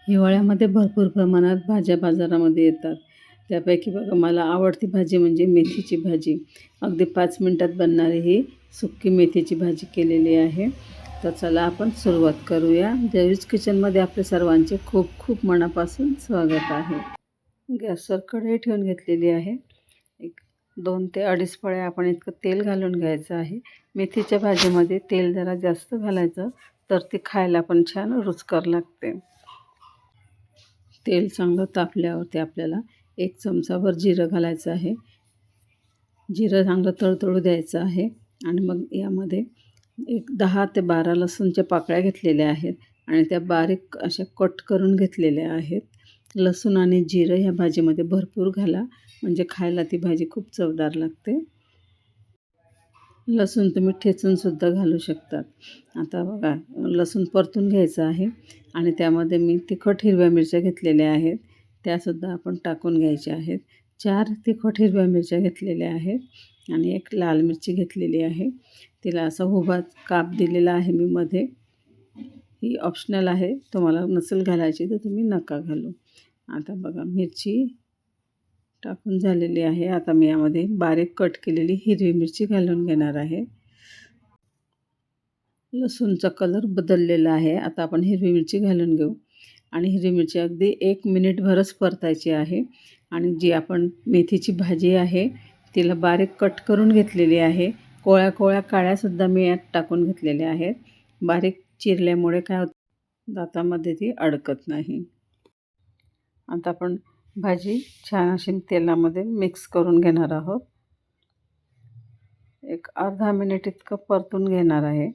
हिवाळ्यामध्ये भरपूर प्रमाणात भाज्या बाजारामध्ये येतात. त्यापैकी बघा मला आवडती भाजी म्हणजे मेथीची भाजी. अगदी 5 मिनिटात बनणारी ही सुक्की मेथीची भाजी केलेली आहे. तर चला आपण सुरुवात करूया. जयवीज किचनमध्ये आपल्या सर्वांचे खूप खूप मनापासून स्वागत आहे. गॅसवर कढई ठेवून घेतलेली आहे. एक 2 ते 2.5 पळ्या आपण इतकं तेल घालून घ्यायचं आहे. मेथीच्या भाजीमध्ये तेल जरा जास्त घालायचं, तर ती खायला पण छान रुचकर लागते. तेल चांगलं तापल्यावरती आपल्याला 1 चमचाभर जिरं घालायचं आहे. जिरं चांगलं तळतळू द्यायचं आहे आणि मग यामध्ये एक 10 ते 12 लसूणच्या पाकळ्या घेतलेल्या आहेत आणि त्या बारीक अशा कट करून घेतलेल्या आहेत. लसूण आणि जिरं ह्या भाजीमध्ये भरपूर घाला, म्हणजे खायला ती भाजी खूप चवदार लागते. लसूण तुम्ही ठेचूनसुद्धा घालू शकतात. आता बघा लसूण परतून घ्यायचं आहे आणि त्यामध्ये मी तिखट हिरव्या मिरच्या घेतलेल्या आहेत. त्यासुद्धा आपण टाकून घ्यायच्या आहेत. 4 तिखट हिरव्या मिरच्या घेतलेल्या आहेत आणि 1 लाल मिरची घेतलेली आहे. तिला असा उभा काप दिलेला आहे मी मध्ये. ही ऑप्शनल आहे, तुम्हाला नसेल घालायची तर तुम्ही नका घालू. आता बघा मिरची टाकून झालेली आहे. आता मी यामध्ये बारीक कट केलेली हिरवी मिरची घालून घेणार आहे. लसूणचा कलर बदललेला आहे. आता आपण हिरवी मिरची घालून घेऊ आणि हिरवी मिरची अगदी 1 मिनिटभरच परतायची आहे. आणि जी आपण मेथीची भाजी आहे तिला बारीक कट करून घेतलेली आहे. कोळ्या कोळ्या काळ्यासुद्धा मी यात टाकून घेतलेल्या आहेत. बारीक चिरल्यामुळे काय होतं, दातामध्ये ती अडकत नाही. आता आपण भाजी छान अशी तेलामध्ये मिक्स करून घेणार आहोत. एक अर्धा मिनिट इतकं परतून घेणार आहे.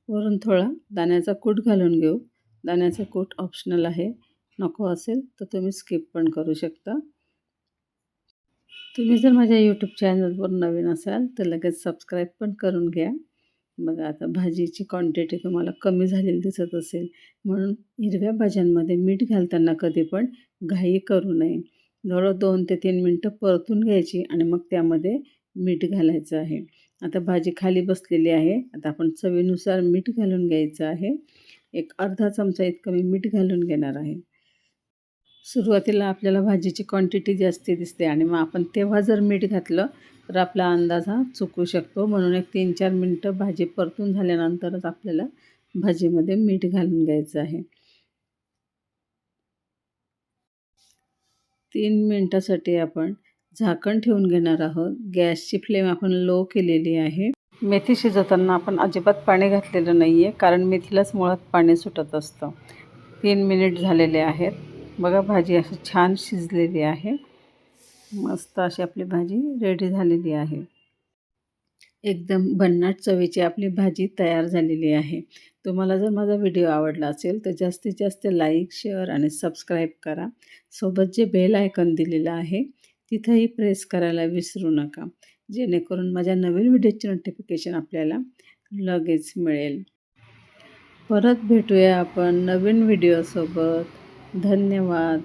वरून थोडा दाण्याचा कूट घालून घेऊ. दाण्याचा कूट ऑप्शनल आहे, नको असेल तर तुम्ही स्किप पण करू शकता. तुम्ही जर माझ्या यूट्यूब चॅनलवर नवीन असाल तर लगेच सबस्क्राईब पण करून घ्या. बघा आता भाजीची क्वांटिटी तुम्हाला कमी झालेली दिसत असेल, म्हणून हिरव्या भाज्यांमध्ये मीठ घालताना कधी पण घाई करू नये. जवळ 2 ते 3 मिनटं परतून घ्यायची आणि मग त्यामध्ये मीठ घालायचं आहे. आता भाजी खाली बसलेली आहे. आता आपण चवीनुसार मीठ घालून घ्यायचं आहे. एक अर्धा चमचा इतकं मी मीठ घालून घेणार आहे. सुरुवातीला आपल्याला भाजीची क्वांटिटी जास्त दिसते आणि मग आपण तेव्हा जर मीठ घातलं तर आपला अंदाज हा चुकू शकतो. म्हणून एक 3-4 मिनटं भाजी परतून झाल्यानंतरच आपल्याला भाजीमध्ये मीठ घालून घ्यायचं आहे. 3 मिनटासाठी आपण झाकण ठेवून घेणार आहोत. गॅसची फ्लेम आपण लो केलेली आहे. मेथी शिजवताना आपण अजिबात पाणी घातलेलं नाही आहे, कारण मेथीलाच मुळात पाणी सुटत असतं. 3 मिनिट झालेले आहेत. बघा भाजी अशी छान शिजलेली आहे. मस्त अशी आपली भाजी रेडी झालेली आहे. एकदम भन्नाट चवीची आपली भाजी तयार झालेली आहे. तुम्हाला जर माझा व्हिडिओ आवडला असेल तर जास्तीत जास्त लाईक, शेअर आणि सबस्क्राईब करा. सोबत जे बेल आयकॉन दिलेलं आहे तिथंही प्रेस करायला विसरू नका, जेणेकरून माझ्या नवीन व्हिडिओची नोटिफिकेशन आपल्याला लगेच मिळेल. परत भेटूया आपण नवीन व्हिडिओसोबत. धन्यवाद.